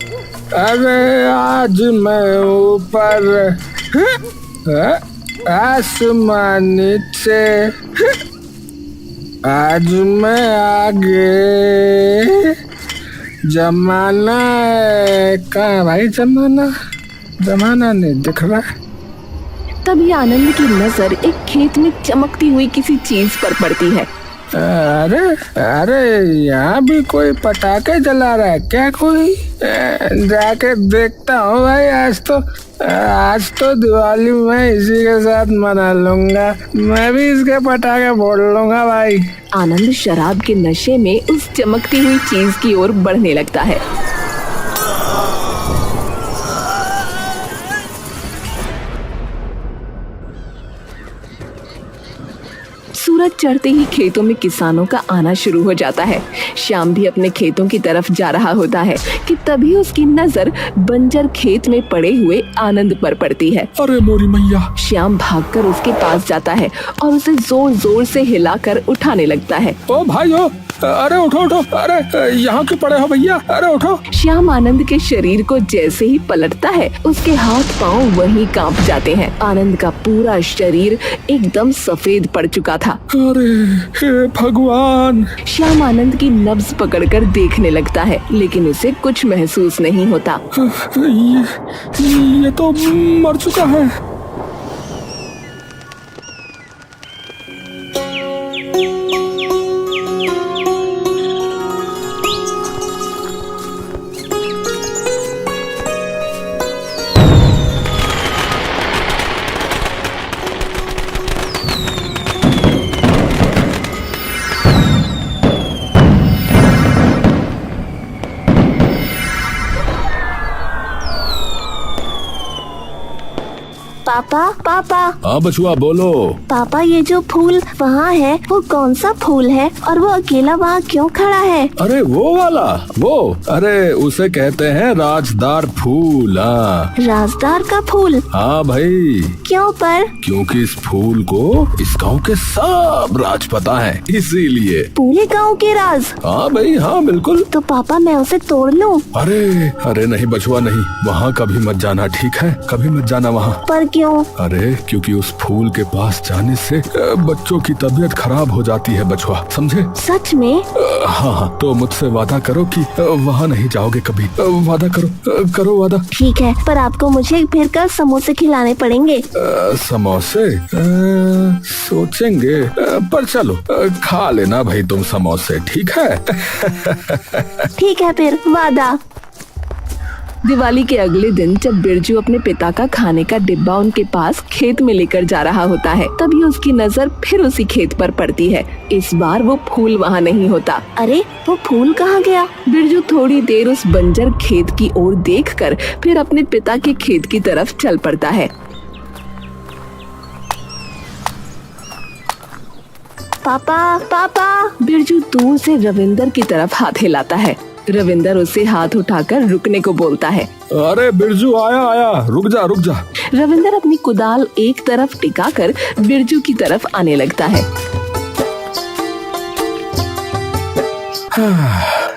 अरे आज मैं ऊपर, आसमान नीचे, आज मैं आगे, जमाना है कहाँ भाई? जमाना नहीं दिख रहा। तभी आनंद की नजर एक खेत में चमकती हुई किसी चीज पर पड़ती है। अरे अरे यहाँ भी कोई पटाखे जला रहा है क्या कोई? जाके देखता हूँ भाई। आज तो दिवाली मैं इसी के साथ मना लूंगा। मैं भी इसके पटाखे फोड़ लूंगा भाई। आनंद शराब के नशे में उस चमकती हुई चीज की ओर बढ़ने लगता है। सूरज चढ़ते ही खेतों में किसानों का आना शुरू हो जाता है। श्याम भी अपने खेतों की तरफ जा रहा होता है कि तभी उसकी नजर बंजर खेत में पड़े हुए आनंद पर पड़ती है। अरे मोरी मैया! श्याम भागकर उसके पास जाता है और उसे जोर जोर से हिलाकर उठाने लगता है। ओ भाई ओ, अरे उठो उठो! अरे यहाँ क्यों पड़े हो भैया? अरे उठो! श्याम आनंद के शरीर को जैसे ही पलटता है उसके हाथ पांव वहीं कांप जाते हैं। आनंद का पूरा शरीर एकदम सफेद पड़ चुका था। अरे हे भगवान! श्याम आनंद की नब्ज पकड़कर देखने लगता है लेकिन उसे कुछ महसूस नहीं होता। ये तो मर चुका है। पापा पापा। हाँ बचुआ बोलो। पापा ये जो फूल वहाँ है वो कौन सा फूल है और वो अकेला वहाँ क्यों खड़ा है? अरे वो वाला, वो अरे उसे कहते हैं राजदार फूल। हाँ राजदार का फूल? हाँ भाई। क्यों पर? क्योंकि इस फूल को इस गांव के सब राज पता है, इसीलिए। पूरे गांव के राज? हाँ भाई हाँ बिल्कुल। तो पापा मैं उसे तोड़ लूं? अरे अरे नहीं बचुआ नहीं, वहाँ कभी मत जाना, ठीक है? कभी मत जाना वहाँ। पर क्यों? अरे क्योंकि उस फूल के पास जाने से बच्चों की तबीयत खराब हो जाती है बचुआ, समझे? सच में? हाँ तो मुझसे वादा करो कि वहाँ नहीं जाओगे कभी। वादा करो, करो वादा। ठीक है, पर आपको मुझे फिर कल समोसे खिलाने पड़ेंगे। समोसे? सोचेंगे, पर चलो खा लेना भाई तुम समोसे, ठीक है? ठीक है फिर, वादा। दिवाली के अगले दिन जब बिरजू अपने पिता का खाने का डिब्बा उनके पास खेत में लेकर जा रहा होता है तभी उसकी नजर फिर उसी खेत पर पड़ती है। इस बार वो फूल वहाँ नहीं होता। अरे वो फूल कहाँ गया? बिरजू थोड़ी देर उस बंजर खेत की ओर देखकर फिर अपने पिता के खेत की तरफ चल पड़ता है। पापा पापा। बिरजू दूर से रविंदर की तरफ हाथ हिलाता है। रविंदर उसे हाथ उठाकर रुकने को बोलता है। अरे बिरजू आया आया, रुक जा रुक जा। रविंदर अपनी कुदाल एक तरफ टिकाकर बिरजू की तरफ आने लगता है।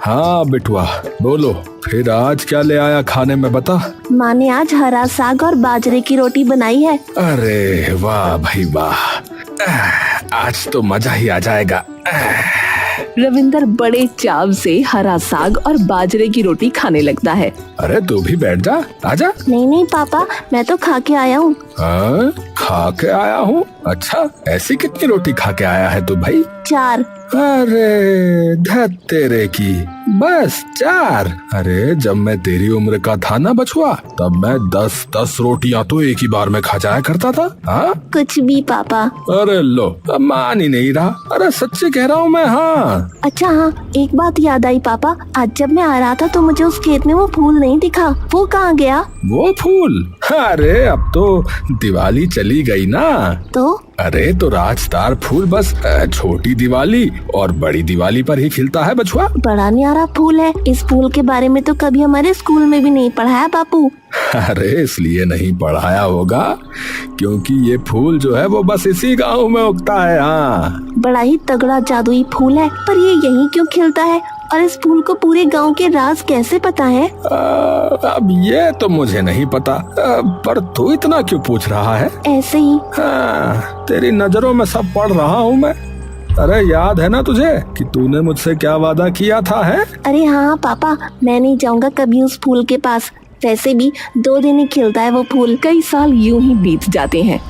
हाँ बिटुआ बोलो, फिर आज क्या ले आया खाने में बता? माँ ने आज हरा साग और बाजरे की रोटी बनाई है। अरे वाह भाई वाह, आज तो मजा ही आ जाएगा। रविंदर बड़े चाव से हरा साग और बाजरे की रोटी खाने लगता है। अरे तू भी बैठ जा, आजा। नहीं नहीं पापा, मैं तो खा के आया हूँ। खा के आया हूँ? अच्छा, ऐसी कितनी रोटी खा के आया है तू भाई? 4। अरे धत तेरे की, बस 4? अरे जब मैं तेरी उम्र का था ना बछुआ, तब मैं 10-10 रोटियां तो एक ही बार में खा जाया करता था। हाँ कुछ भी पापा। अरे लो, अब मान ही नहीं रहा। अरे सच्चे कह रहा हूँ मैं। हाँ अच्छा हाँ, एक बात याद आई पापा, आज जब मैं आ रहा था तो मुझे उस खेत में वो फूल नहीं दिखा। वो कहाँ गया? वो फूल? अरे अब तो दिवाली चली गई ना। तो अरे तो राजदार फूल बस छोटी दिवाली और बड़ी दिवाली पर ही खिलता है बछुआ। बड़ा न्यारा फूल है। इस फूल के बारे में तो कभी हमारे स्कूल में भी नहीं पढ़ाया बापू। अरे इसलिए नहीं पढ़ाया होगा क्योंकि ये फूल जो है वो बस इसी गांव में उगता है। हाँ बड़ा ही तगड़ा जादुई फूल है, पर ये यहीं क्यों खिलता है? और इस फूल को पूरे गांव के राज कैसे पता है? अब ये तो मुझे नहीं पता, पर तू इतना क्यों पूछ रहा है? ऐसे ही। तेरी नजरों में सब पढ़ रहा हूँ मैं। अरे याद है ना तुझे कि तूने मुझसे क्या वादा किया था, है? अरे हाँ पापा, मैं नहीं जाऊंगा कभी उस फूल के पास। वैसे भी 2 दिन ही खिलता है वो फूल। कई साल यूं ही बीत जाते हैं।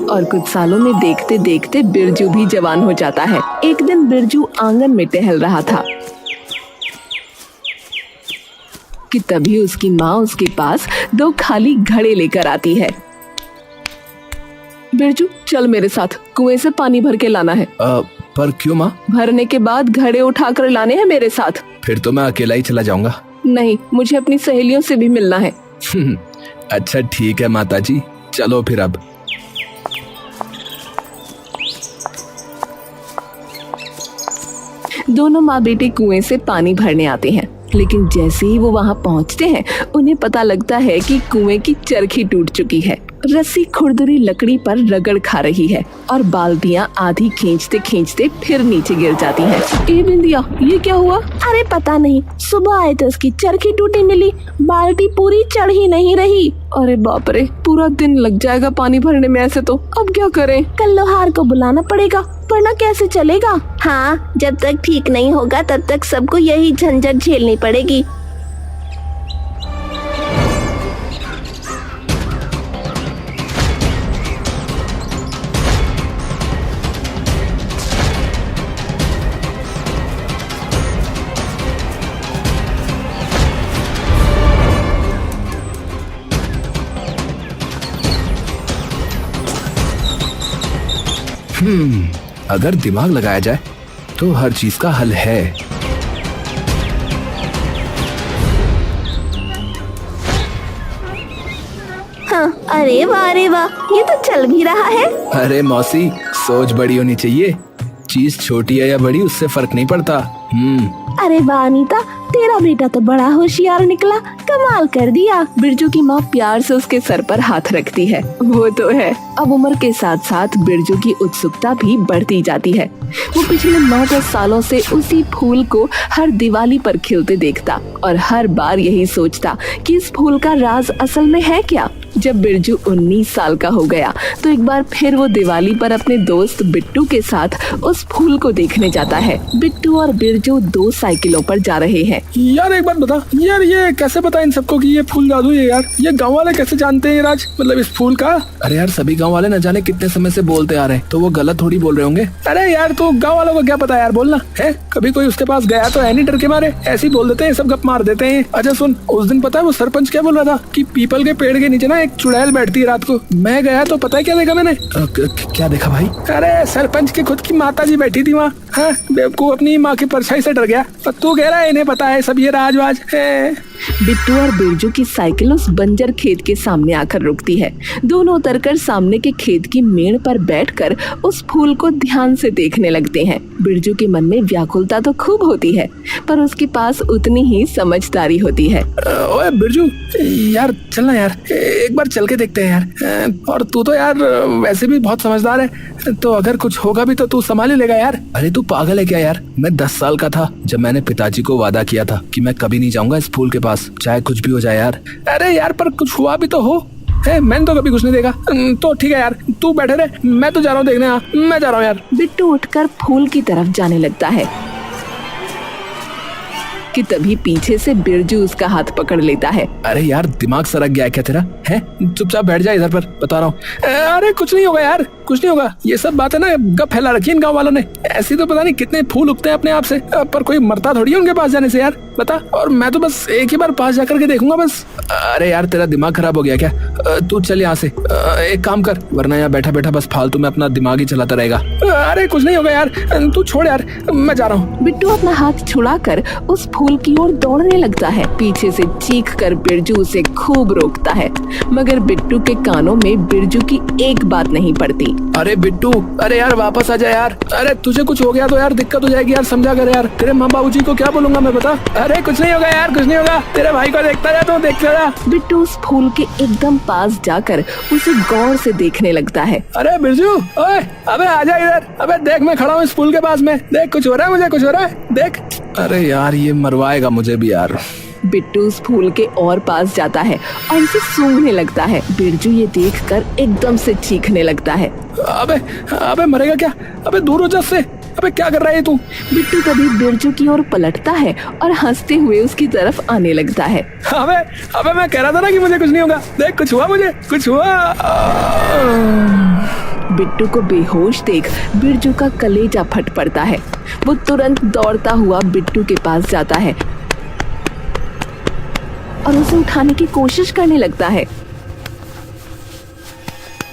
और कुछ सालों में देखते देखते बिरजू भी जवान हो जाता है। एक दिन बिरजू आंगन में टहल रहा था कि तभी उसकी माँ उसके पास 2 खाली घड़े लेकर आती है। बिरजू, चल मेरे साथ, कुएं से पानी भर के लाना है। पर क्यों माँ? भरने के बाद घड़े उठाकर लाने हैं मेरे साथ। फिर तो मैं अकेला ही चला जाऊंगा। नहीं, मुझे अपनी सहेलियों से भी मिलना है। अच्छा ठीक है माताजी, चलो फिर। अब दोनों माँ बेटे कुएं से पानी भरने आते हैं, लेकिन जैसे ही वो वहाँ पहुँचते हैं उन्हें पता लगता है कि कुएं की चरखी टूट चुकी है। रस्सी खुरदुरी लकड़ी पर रगड़ खा रही है और बाल्टियाँ आधी खींचते खींचते फिर नीचे गिर जाती हैं। ए बिंदिया, ये क्या हुआ? अरे पता नहीं, सुबह आए तो उसकी चरखी टूटी मिली, बाल्टी पूरी चढ़ ही नहीं रही। अरे बाप रे, पूरा दिन लग जाएगा पानी भरने में ऐसे तो। अब क्या करें? कल लोहार को बुलाना पड़ेगा, वरना कैसे चलेगा? हाँ, जब तक ठीक नहीं होगा तब तक सबको यही झंझट झेलनी पड़ेगी। अगर दिमाग लगाया जाए तो हर चीज का हल है। हाँ, अरे वाह, ये तो चल भी रहा है। अरे मौसी, सोच बड़ी होनी चाहिए। चीज छोटी है या बड़ी उससे फर्क नहीं पड़ता। अरे वाह अनीता, तेरा बेटा तो बड़ा होशियार निकला, कमाल कर दिया। बिरजू की माँ प्यार से उसके सर पर हाथ रखती है। वो तो है। अब उम्र के साथ साथ बिरजू की उत्सुकता भी बढ़ती जाती है। वो पिछले 9-10 सालों से उसी फूल को हर दिवाली पर खिलते देखता और हर बार यही सोचता कि इस फूल का राज असल में है क्या। जब बिरजू 19 साल का हो गया तो एक बार फिर वो दिवाली पर अपने दोस्त बिट्टू के साथ उस फूल को देखने जाता है। बिट्टू और बिरजू 2 साइकिलों पर जा रहे हैं। यार एक बात बता यार, ये कैसे पता इन सबको कि ये फूल जादू है यार? ये गांव वाले कैसे जानते हैं राज, मतलब इस फूल का? अरे यार, सभी गांव वाले न जाने कितने समय से बोलते आ रहे हैं, तो वो गलत थोड़ी बोल रहे होंगे। अरे यार, तो गांव वालों को क्या पता यार, बोलना है। कभी कोई उसके पास गया तो है नहीं, डर के मारे ऐसे ही बोल देते हैं, सब गप मार देते हैं। अच्छा सुन, उस दिन पता है वो सरपंच क्या बोल रहा था कि पीपल के पेड़ के नीचे ना एक चुड़ैल बैठती है रात को। मैं गया तो पता है क्या देखा मैंने? क्या देखा भाई? अरे सरपंच की खुद की माता जी बैठी थी वहाँ। हाँ, बेवकूफ अपनी माँ की परछाई से डर गया। तू कह रहा है इन्हें पता है सब ये राजवाज है। बिट्टू और बिरजू की साइकिल उस बंजर खेत के सामने आकर रुकती है। दोनों उतरकर सामने के खेत की मेड़ पर बैठकर उस फूल को ध्यान से देखने लगते हैं। बिरजू के मन में व्याकुलता तो खूब होती है, पर उसके पास उतनी ही समझदारी होती है। ओए बिरजू, यार चलना यार, एक बार चल के देखते हैं यार। और तू तो यार वैसे भी बहुत समझदार है, तो अगर कुछ होगा भी तो तू संभाल ही लेगा यार। अरे तू पागल है क्या यार? मैं 10 साल का था जब मैंने पिताजी को वादा किया था कि मैं कभी नहीं जाऊंगा इस फूल के पास, चाहे कुछ भी हो जाए यार। अरे यार, पर कुछ हुआ भी तो हो। मैंने तो कभी कुछ नहीं देखा। तो ठीक है यार, तू बैठे रहे, मैं तो जा रहा हूँ देखने। मैं जा रहा हूँ यार। बिट्टू उठकर फूल की तरफ जाने लगता है कि तभी पीछे से बिरजू उसका हाथ पकड़ लेता है। अरे यार, दिमाग सरक गया है क्या तेरा? है, चुपचाप बैठ जा इधर पर, बता रहा हूँ। अरे कुछ नहीं होगा यार, कुछ नहीं होगा। ये सब बात है ना गप फैला रखी है इन गाँव वालों ने। ऐसी तो पता नहीं कितने फूल उगते हैं अपने आप से, पर कोई मरता थोड़ी है उनके पास जाने से यार, बता। और मैं तो बस एक ही बार पास जाकर के देखूंगा बस। अरे यार, तेरा दिमाग खराब हो गया क्या? तू चल यहाँ से, एक काम कर, वरना यहाँ बैठा बैठा बस फालतू में अपना दिमाग ही चलाता रहेगा। अरे कुछ नहीं होगा यार, तू छोड़ यार, मैं जा रहा हूँ। बिट्टू अपना हाथ छुड़ाकर उस फूल की ओर दौड़ने लगता है। पीछे से चीख कर बिरजू उसे खूब रोकता है, मगर बिट्टू के कानों में बिरजू की एक बात नहीं पड़ती। अरे बिट्टू, अरे यार वापस आ जा यार। अरे तुझे कुछ हो गया तो यार दिक्कत हो जाएगी यार, समझा कर यार। तेरे माँ बाबूजी को क्या बोलूंगा मैं, बता। अरे कुछ नहीं होगा यार, कुछ नहीं होगा, तेरे भाई को देखता जा, तू देखता जा। बिट्टू उस फूल के एकदम पास जाकर उसे गौर से देखने लगता है। अरे बिरजू, ओए, अबे आजा इधर, अबे देख मैं खड़ा हूँ इस फूल के पास में, देख कुछ हो रहा है, मुझे कुछ हो रहा है, देख। अरे यार ये मरवाएगा मुझे भी यार। बिट्टू उस फूल के और पास जाता है और उसे सूंघने लगता है। बिरजू ये देखकर एकदम से चीखने लगता है। अबे अबे मरेगा क्या, अबे दूर हो जा से, अबे क्या कर रहा है तू। बिट्टू तभी बिरजू की ओर पलटता है और हंसते हुए उसकी तरफ आने लगता है। अबे अबे मैं कह रहा था ना कि मुझे कुछ नहीं होगा, देख कुछ हुआ, मुझे कुछ हुआ। बिट्टू को बेहोश देख बिरजू का कलेजा फट पड़ता है। वो तुरंत दौड़ता हुआ बिट्टू के पास जाता है और उसे उठाने की कोशिश करने लगता है।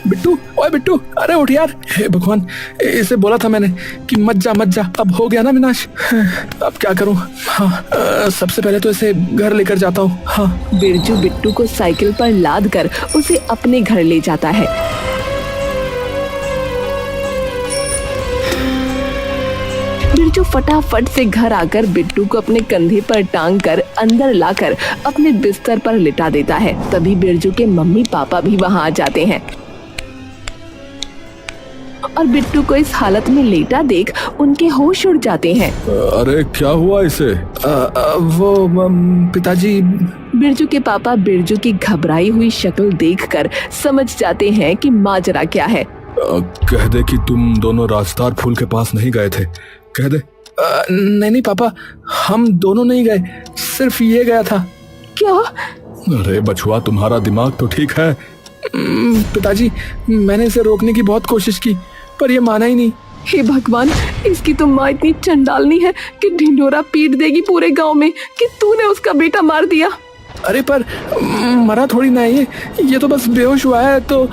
बिट्टू, ओए बिट्टू, अरे उठ यार। हे भगवान, इसे बोला था मैंने कि मत जा मत जा, अब हो गया ना विनाश। अब क्या करूं। हाँ, सबसे पहले तो इसे घर लेकर जाता हूँ। हाँ। बिरजू बिट्टू को साइकिल पर लाद कर उसे अपने घर ले जाता है। बिरजू फटाफट से घर आकर बिट्टू को अपने कंधे पर टांग कर अंदर लाकर अपने बिस्तर पर लिटा देता है। तभी बिरजू के मम्मी पापा भी वहां आ जाते हैं और बिट्टू को इस हालत में लेटा देख उनके होश उड़ जाते हैं। अरे क्या हुआ इसे। वो पिताजी। बिरजू के पापा बिरजू की घबराई हुई शक्ल देखकर समझ जाते हैं कि माजरा क्या है। कह दे कि तुम दोनों राजदार फूल के पास नहीं गए थे, कह दे। नहीं नहीं पापा, हम दोनों नहीं गए, सिर्फ ये गया था। क्या? अरे बछुआ, तुम्हारा दिमाग तो ठीक है। पिताजी, मैंने इसे रोकने की बहुत कोशिश की पर ये माना ही नहीं। हे भगवान, इसकी तो माँ इतनी चंडालनी है कि ढिंढोरा पीट देगी पूरे गांव में कि तूने उसका बेटा मार दिया। अरे पर मरा थोड़ी ना है ये तो बस बेहोश हुआ है तो।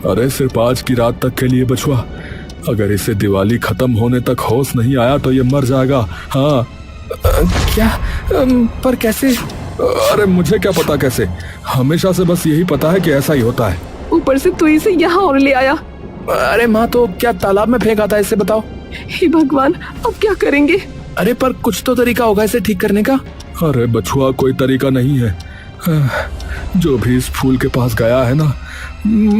अरे सिर्फ आज की रात तक के लिए बछुआ, अगर इसे दिवाली खत्म होने तक होश नहीं आया तो ये मर जाएगा। हाँ। क्या? पर कैसे? अरे मुझे क्या पता कैसे, हमेशा से बस यही पता है कि ऐसा ही होता है। ऊपर से तू इसे यहाँ और ले आया। अरे माँ, तो क्या तालाब में फेंका था इसे, बताओ। हे भगवान, अब क्या करेंगे? अरे पर कुछ तो तरीका होगा इसे ठीक करने का। अरे बछुआ, कोई तरीका नहीं है। जो भी इस फूल के पास गया है ना,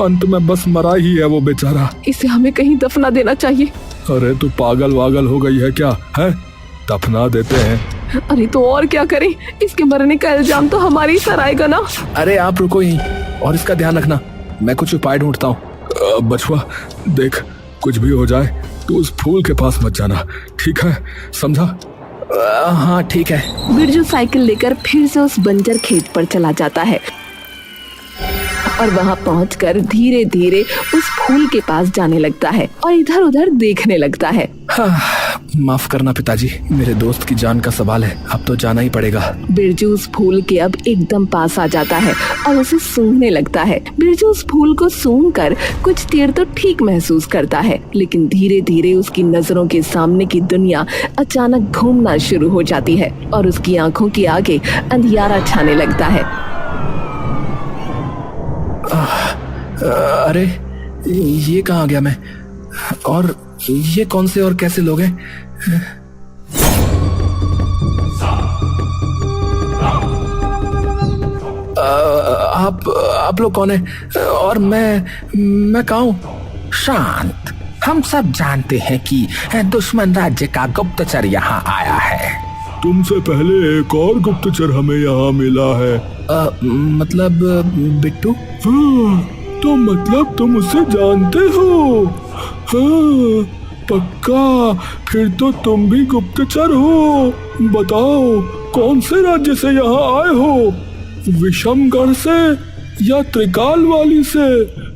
अंत में बस मरा ही है वो बेचारा। इसे हमें कहीं दफना देना चाहिए। अरे तू पागल वागल हो गई है क्या? है, दफना देते हैं। अरे तो और क्या करें, इसके मरने का इल्जाम तो हमारी सर आएगा ना। अरे आप रुको यहीं और इसका ध्यान रखना, मैं कुछ उपाय ढूंढता हूँ। बछुआ देख, कुछ भी हो जाए तू उस फूल के पास मत जाना, ठीक है, समझा? हाँ ठीक है। बिरजू साइकिल लेकर फिर से उस बंजर खेत पर चला जाता है और वहां पहुंचकर धीरे धीरे उस फूल के पास जाने लगता है और इधर उधर देखने लगता है। हाँ, माफ करना पिताजी, मेरे दोस्त की जान का सवाल है, अब तो जाना ही पड़ेगा। बिरजू उस फूल के अब एकदम पास आ जाता है और उसे सूंघने लगता है। बिरजू उस फूल को सूंघकर कुछ देर तो ठीक महसूस करता है, लेकिन धीरे धीरे उसकी नजरों के सामने की दुनिया अचानक घूमना शुरू हो जाती है और उसकी आंखों के आगे अंधियारा छाने लगता है। अरे ये कहाँ गया मैं, और ये कौन से और कैसे लोग हैं? आप लोग कौन हैं और मैं कहाँ हूँ? शांत, हम सब जानते हैं कि दुश्मन राज्य का गुप्तचर यहाँ आया है। तुमसे पहले एक और गुप्तचर हमें यहाँ मिला है। मतलब बिट्टू? हाँ, तो मतलब तुम उसे जानते हो? हाँ, पक्का, फिर तो तुम भी गुप्तचर हो। बताओ, कौन से राज्य से यहाँ आए हो? विषमगढ़ से या त्रिकाल वाली से?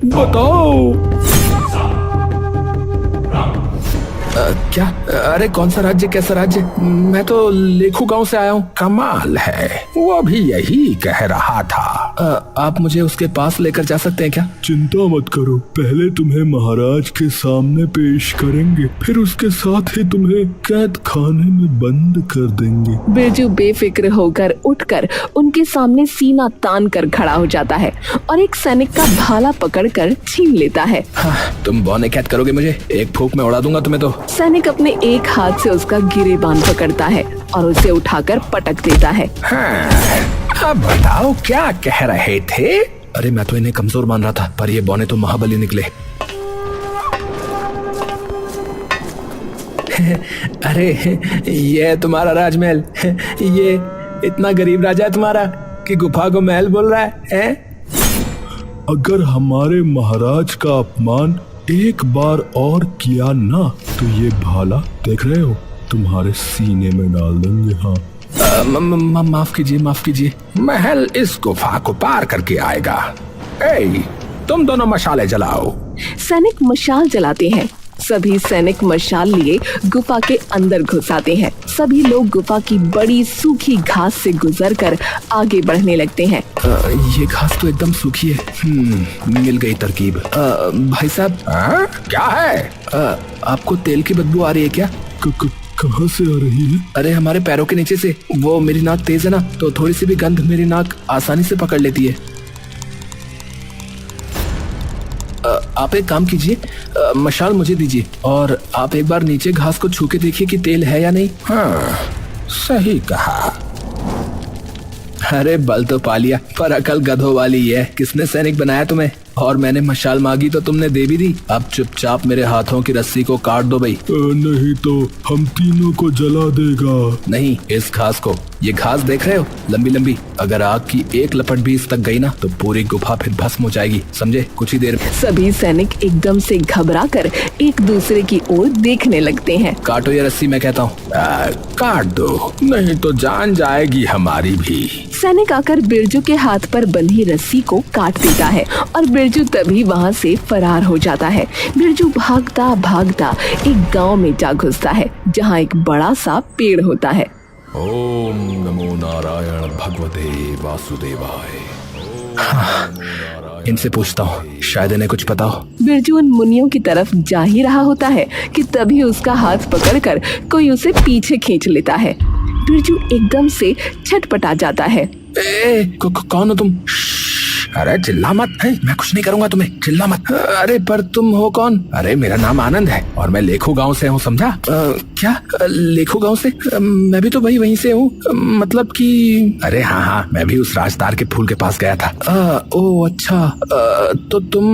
बताओ। क्या? अरे कौन सा राज्य, कैसा राज्य? मैं तो लेखू गांव से आया हूँ। कमाल है, वो भी यही कह रहा था। आप मुझे उसके पास लेकर जा सकते हैं क्या? चिंता मत करो, पहले तुम्हें महाराज के सामने पेश करेंगे, फिर उसके साथ ही तुम्हें कैद खाने में बंद कर देंगे। बिरजू बेफिक्र होकर उठकर उनके सामने सीना तान कर खड़ा हो जाता है और एक सैनिक का भाला पकड़कर छीन लेता है। हाँ, तुम बौने कैद करोगे मुझे? एक फूंक में उड़ा दूंगा तुम्हें तो। सैनिक अपने एक हाथ से उसका गिरेबान पकड़ता है और उसे उठाकर पटक देता है। हाँ, अब बताओ क्या कह रहे थे? अरे मैं तो इन्हें कमजोर मान रहा था, पर ये बौने तो महाबली निकले। अरे ये तुम्हारा राजमहल, ये इतना गरीब राजा है तुम्हारा कि गुफा को महल बोल रहा है? अगर हमारे महाराज का अपमान एक बार और किया ना तो ये भाला देख रहे हो तुम्हारे सीने में डाल देंगे। हाँ, माफ कीजिए, महल इस गुफा को पार करके आएगा। ए, तुम दोनों मशाले जलाओ। सैनिक मशाल जलाते हैं। सभी सैनिक मशाल लिए गुफा के अंदर घुस आते हैं। सभी लोग गुफा की बड़ी सूखी घास से गुजरकर आगे बढ़ने लगते हैं। ये घास तो एकदम सूखी है। मिल गई तरकीब। भाई साहब, क्या है? आपको तेल की बदबू आ रही है क्या? कहाँ से आ रही है? अरे हमारे पैरों के नीचे से। वो मेरी नाक तेज है ना, तो थोड़ी सी भी गंध मेरी नाक आसानी से पकड़ लेती है। आप एक काम कीजिए, मशाल मुझे दीजिए और आप एक बार नीचे घास को छू के देखिए कि तेल है या नहीं। हाँ, सही कहा। अरे बल तो पा लिया, पर अकल गधों वाली है। किसने सैनिक बनाया तुम्हें? और मैंने मशाल मांगी तो तुमने दे भी दी। अब चुपचाप मेरे हाथों की रस्सी को काट दो भाई। नहीं तो हम तीनों को जला देगा। नहीं, इस घास को। ये घास देख रहे हो, लंबी लंबी। अगर आग की एक लपट भी इस तक गई ना तो पूरी गुफा फिर भस्म हो जाएगी, समझे? कुछ ही देर में। सभी सैनिक एकदम से घबराकर एक दूसरे की ओर देखने लगते हैं। काटो ये रस्सी, मैं कहता हूँ। काट दो, नहीं तो जान जाएगी हमारी भी। सैनिक आकर बिरजू के हाथ पर बंधी रस्सी को काट देता है और बिरजू तभी वहाँ से फरार हो जाता है। बिरजू भागता भागता एक गांव में जा घुसता है जहाँ एक बड़ा सा पेड़ होता है। ओम नमो नारायण भगवते वासुदेवाय। इनसे पूछता हूँ, शायद इन्हें कुछ पता हो। बिरजू उन मुनियों की तरफ जा ही रहा होता है कि तभी उसका हाथ पकड़कर कोई उसे पीछे खींच लेता है। बिरजू एकदम से छटपटा जाता है। कौन हो तुम? अरे चिल्ला मत। मैं कुछ नहीं करूंगा तुम्हें, चिल्ला मत। अरे पर तुम हो कौन? अरे मेरा नाम आनंद है और मैं लेखो गांव से हूँ, समझा? क्या लेखो गांव से? मैं भी तो वहीं से हूँ। मतलब कि अरे हाँ, मैं भी उस राजदार के फूल के पास गया था। ओह अच्छा। तो तुम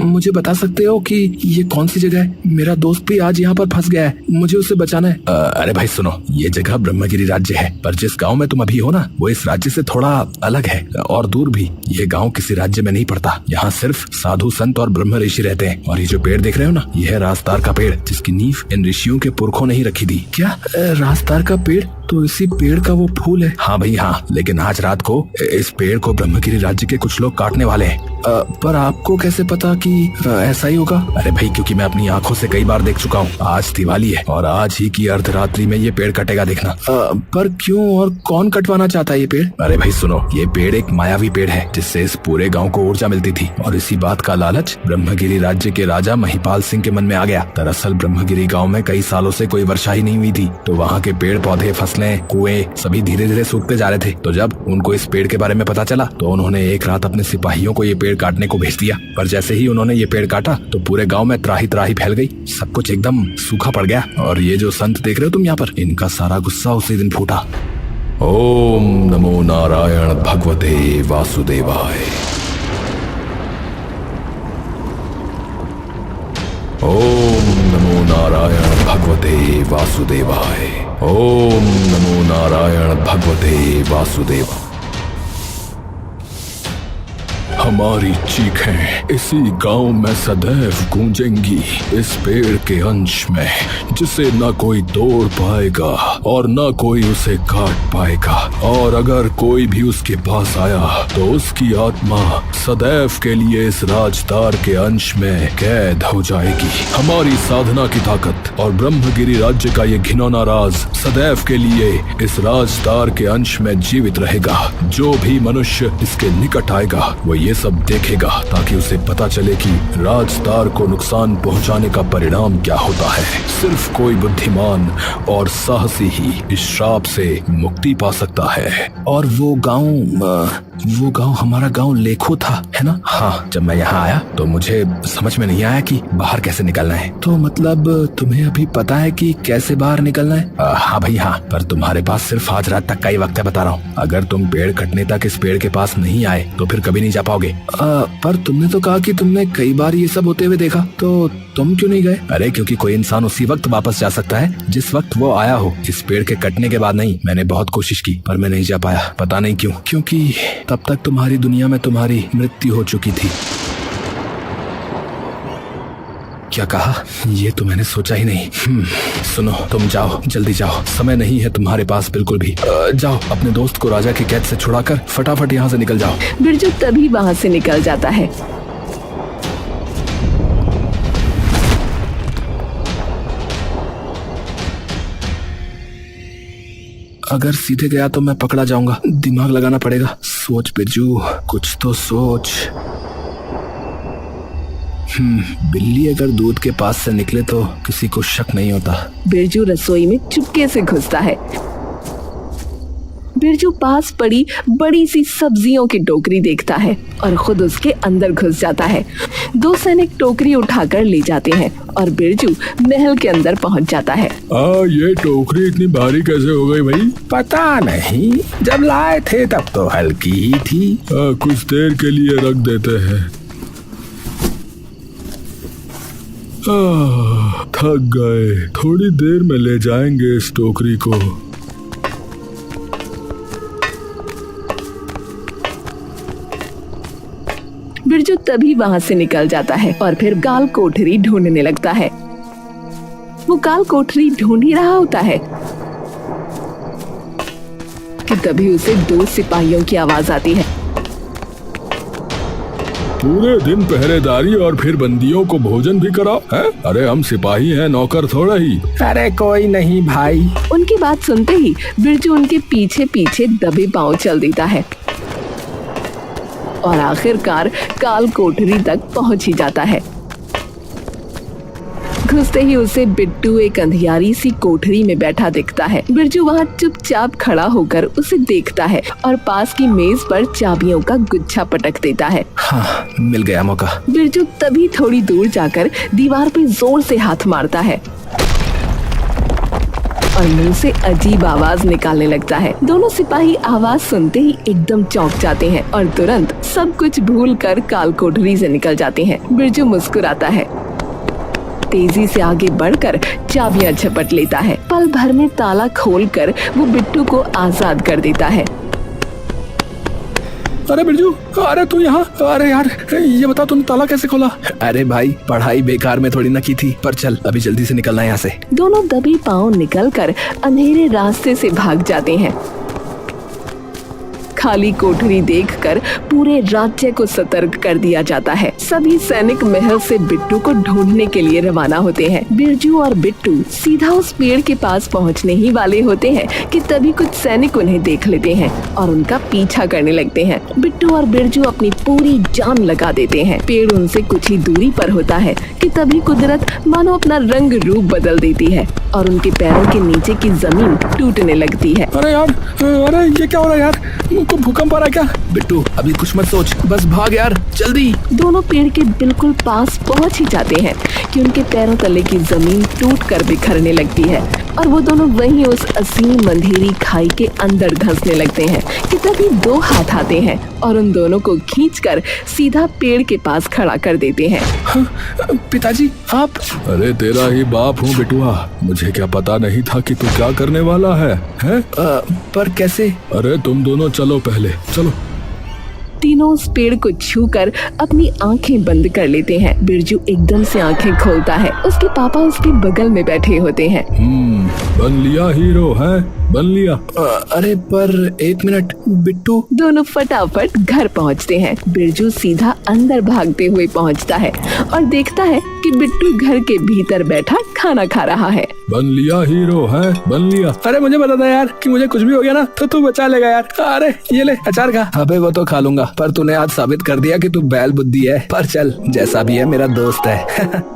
मुझे बता सकते हो कि ये कौन सी जगह है? मेरा दोस्त भी आज यहाँ पर फंस गया है, मुझे उसे बचाना है। अरे भाई सुनो, ये जगह ब्रह्मगिरी राज्य है, पर जिस गाँव में तुम अभी हो ना वो इस राज्य से थोड़ा अलग है और दूर भी। ये गाँव किसी राज्य में नहीं पड़ता। यहाँ सिर्फ साधु संत और ब्रह्म ऋषि रहते हैं। और ये जो पेड़ देख रहे हो ना, यह है राजदार का पेड़, जिसकी नींव इन ऋषियों के पुरखों ने ही रखी थी। क्या राजदार का पेड़? तो इसी पेड़ का वो फूल है? हाँ भाई हाँ, लेकिन आज रात को इस पेड़ को ब्रह्मगिरी राज्य के कुछ लोग काटने वाले हैं। पर आपको कैसे पता कि ऐसा ही होगा? अरे भाई क्योंकि मैं अपनी आंखों से कई बार देख चुका हूँ। आज दिवाली है और आज ही की अर्धरात्रि में ये पेड़ कटेगा, देखना। पर क्यों और कौन कटवाना चाहता है ये पेड़? अरे भाई सुनो, ये पेड़ एक मायावी पेड़ है जिससे इस पूरे गांव को ऊर्जा मिलती थी और इसी बात का लालच ब्रह्मगिरी राज्य के राजा महिपाल सिंह के मन में आ गया। दरअसल ब्रह्मगिरी गांव में कई सालों से कोई वर्षा ही नहीं हुई थी, तो वहाँ के पेड़ पौधे, फसलें, कुएं सभी धीरे धीरे सूखते जा रहे थे। तो जब उनको इस पेड़ के बारे में पता चला तो उन्होंने एक रात अपने सिपाहियों को ये पेड़ काटने को भेज दिया। पर जैसे ही उन्होंने ये पेड़ काटा तो पूरे गांव में त्राही त्राही फैल गई, सब कुछ एकदम सूखा पड़ गया। और ये जो संत देख रहे हो तुम यहाँ पर, इनका सारा गुस्सा उसी दिन फूटा। ओम नमो नारायण भगवते वासुदेवाय। ओम नमो नारायण भगवते वासुदेवाय। ओम नमो नारायण भगवते वासुदेवाय। हमारी चीखें इसी गांव में सदैव गूंजेंगी, इस पेड़ के अंश में, जिसे न कोई तोड़ पाएगा और न कोई उसे काट पाएगा। और अगर कोई भी उसके पास आया तो उसकी आत्मा सदैव के लिए इस राजदार के अंश में कैद हो जाएगी। हमारी साधना की ताकत और ब्रह्मगिरी राज्य का ये घिनौना राज सदैव के लिए इस राजदार के अंश में जीवित रहेगा। जो भी मनुष्य इसके निकट आएगा वो ये सब देखेगा ताकि उसे पता चले कि राजदार को नुकसान पहुंचाने का परिणाम क्या होता है। सिर्फ कोई बुद्धिमान और साहसी ही इस श्राप से मुक्ति पा सकता है। और वो गांव हमारा गांव लेखो था, है ना? हाँ, जब मैं यहाँ आया तो मुझे समझ में नहीं आया कि बाहर कैसे निकलना है। तो मतलब तुम्हें अभी पता है कि कैसे बाहर निकलना है? हाँ भाई हाँ, पर तुम्हारे पास सिर्फ आज रात तक का ही वक्त है, बता रहा हूँ। अगर तुम पेड़ कटने तक इस पेड़ के पास नहीं आए तो फिर कभी नहीं जा पाओगे। पर तुमने तो कहा कि तुमने कई बार ये सब होते हुए देखा, तो तुम क्यों नहीं गए? अरे क्योंकि कोई इंसान उसी वक्त वापस जा सकता है जिस वक्त वो आया हो, इस पेड़ के कटने के बाद नहीं। मैंने बहुत कोशिश की पर मैं नहीं जा पाया, पता नहीं क्यों। क्योंकि तब तक तुम्हारी दुनिया में तुम्हारी मृत्यु हो चुकी थी। क्या कहा? ये तो मैंने सोचा ही नहीं। सुनो, तुम जाओ, जल्दी जाओ, समय नहीं है तुम्हारे पास बिल्कुल भी। जाओ, अपने दोस्त को राजा की कैद से छुड़ाकर फटाफट यहाँ से निकल जाओ। बिरजू तभी वहाँ से निकल जाता है। अगर सीधे गया तो मैं पकड़ा जाऊंगा, दिमाग लगाना पड़ेगा। सोच बिरजू, कुछ तो सोच। बिल्ली अगर दूध के पास से निकले तो किसी को शक नहीं होता। बिरजू रसोई में चुपके से घुसता है। बिरजू पास पड़ी बड़ी सी सब्जियों की टोकरी देखता है और खुद उसके अंदर घुस जाता है। दो सैनिक टोकरी उठाकर ले जाते हैं और बिरजू महल के अंदर पहुंच जाता है। ये टोकरी इतनी भारी कैसे हो गई भाई? पता नहीं, जब लाए थे तब तो हल्की ही थी। कुछ देर के लिए रख देते हैं। थक गए, थोड़ी देर में ले जाएंगे इस टोकरी को। बिरजू तभी वहाँ से निकल जाता है और फिर काल कोठरी ढूंढने लगता है। वो काल कोठरी ढूंढ ही रहा होता है कि तभी उसे दो सिपाहियों की आवाज आती है। पूरे दिन पहरेदारी और फिर बंदियों को भोजन भी कराओ है? अरे हम सिपाही हैं, नौकर थोड़ा ही। अरे कोई नहीं भाई। उनकी बात सुनते ही बिरजू उनके पीछे पीछे दबे पांव चल देता है और आखिरकार काल कोठरी तक पहुंच ही जाता है। घुसते ही उसे बिट्टू एक अंधियारी सी कोठरी में बैठा दिखता है। बिरजू वहाँ चुपचाप खड़ा होकर उसे देखता है और पास की मेज पर चाबियों का गुच्छा पटक देता है। हाँ, मिल गया मौका। बिरजू तभी थोड़ी दूर जाकर दीवार पे जोर से हाथ मारता है और मुंह से अजीब आवाज निकालने लगता है। दोनों सिपाही आवाज सुनते ही एकदम चौंक जाते हैं और तुरंत सब कुछ भूलकर काल कोठरी से निकल जाते हैं। बिरजू मुस्कुराता है, तेजी से आगे बढ़कर चाबियां झपट लेता है। पल भर में ताला खोलकर वो बिट्टू को आजाद कर देता है। अरे बिरजू, अरे तू यहाँ? अरे यार, ये बता तूने ताला कैसे खोला? अरे भाई, पढ़ाई बेकार में थोड़ी ना की थी, पर चल अभी जल्दी से निकलना है यहाँ से। दोनों दबे पांव निकलकर अंधेरे रास्ते से भाग जाते हैं। खाली कोठरी देखकर पूरे राज्य को सतर्क कर दिया जाता है। सभी सैनिक महल से बिट्टू को ढूंढने के लिए रवाना होते हैं। बिरजू और बिट्टू सीधा उस पेड़ के पास पहुंचने ही वाले होते हैं कि तभी कुछ सैनिक उन्हें देख लेते हैं और उनका पीछा करने लगते हैं। बिट्टू और बिरजू अपनी पूरी जान लगा देते हैं। पेड़ उनसे कुछ ही दूरी पर होता है कि तभी कुदरत मानो अपना रंग रूप बदल देती है और उनके पैरों के नीचे की जमीन टूटने लगती है। अरे यार, अरे ये क्या हो रहा है यार? मुझको भूकंप आ रहा है क्या? बिट्टू अभी कुछ मत सोच, बस भाग यार, जल्दी। दोनों पेड़ के बिल्कुल पास पहुंच ही जाते हैं कि उनके पैरों तले की जमीन टूटकर बिखरने लगती है और वो दोनों वहीं उस असीम अंधेरी खाई के अंदर धंसने लगते हैं कि तभी दो हाथ आते हैं और उन दोनों को खींचकर सीधा पेड़ के पास खड़ा कर देते हैं। पिताजी आप? अरे तेरा ही बाप हूँ बिटुआ, मुझे क्या पता नहीं था कि तू क्या करने वाला है? पर कैसे? अरे तुम दोनों चलो पहले, चलो। तीनों उस पेड़ को छूकर अपनी आंखें बंद कर लेते हैं। बिरजू एकदम से आंखें खोलता है। उसके पापा उसके बगल में बैठे होते हैं। बन लिया हीरो है, बन लिया। अरे पर एक मिनट बिट्टू। दोनों फटाफट घर पहुंचते हैं। बिरजू सीधा अंदर भागते हुए पहुंचता है और देखता है कि बिट्टू घर के भीतर बैठा खाना खा रहा है। बन लिया हीरो है, बन लिया। अरे मुझे बता था यार कि मुझे कुछ भी हो गया ना तो तू बचा लेगा यार। अरे ये ले अचार खा। अबे वो तो खा लूंगा, पर तूने आज साबित कर दिया कि तू बैल बुद्धि है। पर चल, जैसा भी है मेरा दोस्त है।